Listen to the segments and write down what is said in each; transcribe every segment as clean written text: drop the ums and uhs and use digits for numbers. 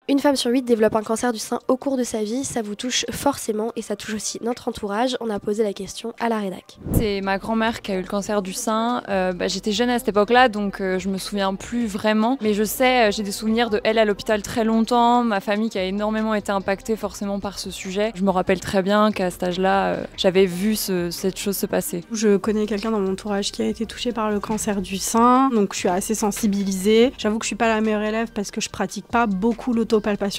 Une femme sur 8 développe un cancer du sein au cours de sa vie, ça vous touche forcément et ça touche aussi notre entourage. On a posé la question à la rédac. C'est ma grand-mère qui a eu le cancer du sein. J'étais jeune à cette époque-là, donc je me souviens plus vraiment. Mais je sais, j'ai des souvenirs de elle à l'hôpital très longtemps, ma famille qui a énormément été impactée forcément par ce sujet. Je me rappelle très bien qu'à cet âge-là, j'avais vu cette chose se passer. Je connais quelqu'un dans mon entourage qui a été touché par le cancer du sein, donc je suis assez sensibilisée. J'avoue que je suis pas la meilleure élève parce que je pratique pas beaucoup l'autopalpation.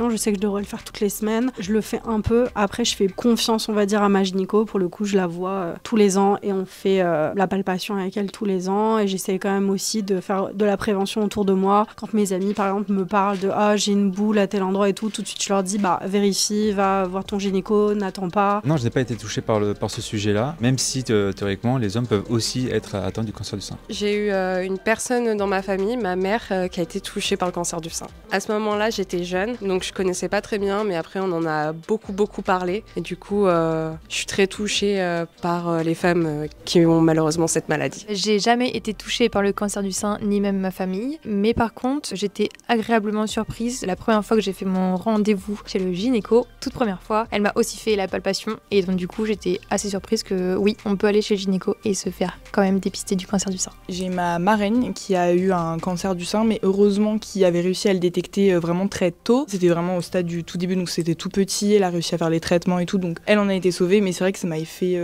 Je sais que je devrais le faire toutes les semaines. Je le fais un peu. Après, je fais confiance, on va dire, à ma gynéco. Pour le coup, je la vois tous les ans et on fait la palpation avec elle tous les ans. Et j'essaie quand même aussi de faire de la prévention autour de moi. Quand mes amis, par exemple, me parlent de « j'ai une boule à tel endroit et tout », tout de suite, je leur dis « vérifie, va voir ton gynéco, n'attends pas ». Non, je n'ai pas été touchée par ce sujet-là, même si théoriquement, les hommes peuvent aussi être atteints du cancer du sein. J'ai eu une personne dans ma famille, ma mère, qui a été touchée par le cancer du sein. À ce moment-là, j'étais jeune, donc je connaissais pas très bien, mais après on en a beaucoup parlé. Et du coup, je suis très touchée par les femmes qui ont malheureusement cette maladie. J'ai jamais été touchée par le cancer du sein, ni même ma famille. Mais par contre, j'étais agréablement surprise la première fois que j'ai fait mon rendez-vous chez le gynéco. Toute première fois, elle m'a aussi fait la palpation. Et donc du coup, j'étais assez surprise que oui, on peut aller chez le gynéco et se faire quand même dépister du cancer du sein. J'ai ma marraine qui a eu un cancer du sein, mais heureusement qui avait réussi à le détecter vraiment très tôt. C'était vraiment au stade du tout début, donc c'était tout petit, elle a réussi à faire les traitements et tout, donc elle en a été sauvée, mais c'est vrai que ça m'a fait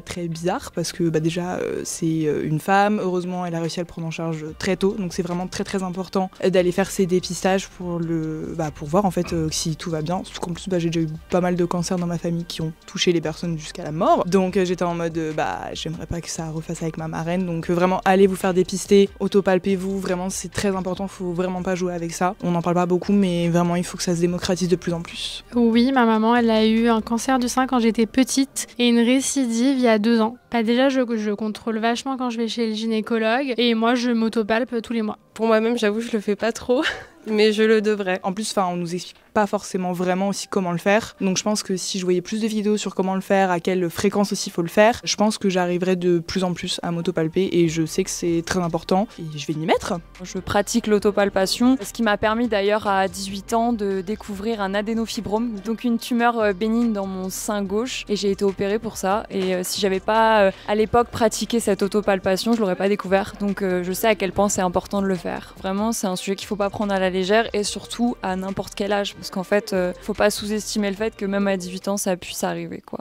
très bizarre, parce que déjà c'est une femme, heureusement elle a réussi à le prendre en charge très tôt, donc c'est vraiment très important d'aller faire ces dépistages pour voir en fait si tout va bien, surtout qu'en plus j'ai déjà eu pas mal de cancers dans ma famille qui ont touché les personnes jusqu'à la mort, donc j'étais en mode j'aimerais pas que ça refasse avec ma marraine, donc vraiment allez vous faire dépister, autopalpez-vous, vraiment c'est très important, faut vraiment pas jouer avec ça, on n'en parle pas beaucoup, mais vraiment il faut que ça se démocratise de plus en plus. Oui, ma maman, elle a eu un cancer du sein quand j'étais petite et une récidive il y a 2 ans. Déjà, je contrôle vachement quand je vais chez le gynécologue et moi, je m'autopalpe tous les mois. Pour moi-même, j'avoue, je le fais pas trop, mais je le devrais. En plus, on nous explique pas forcément vraiment aussi comment le faire. Donc je pense que si je voyais plus de vidéos sur comment le faire, à quelle fréquence aussi il faut le faire, je pense que j'arriverais de plus en plus à m'autopalper et je sais que c'est très important et je vais m'y mettre. Je pratique l'autopalpation, ce qui m'a permis d'ailleurs à 18 ans de découvrir un adénofibrome, donc une tumeur bénigne dans mon sein gauche, et j'ai été opérée pour ça. Et si j'avais pas à l'époque pratiqué cette autopalpation, je l'aurais pas découvert. Donc je sais à quel point c'est important de le faire. Vraiment, c'est un sujet qu'il faut pas prendre à la légère et surtout à n'importe quel âge. Parce qu'en fait, faut pas sous-estimer le fait que même à 18 ans, ça puisse arriver, quoi.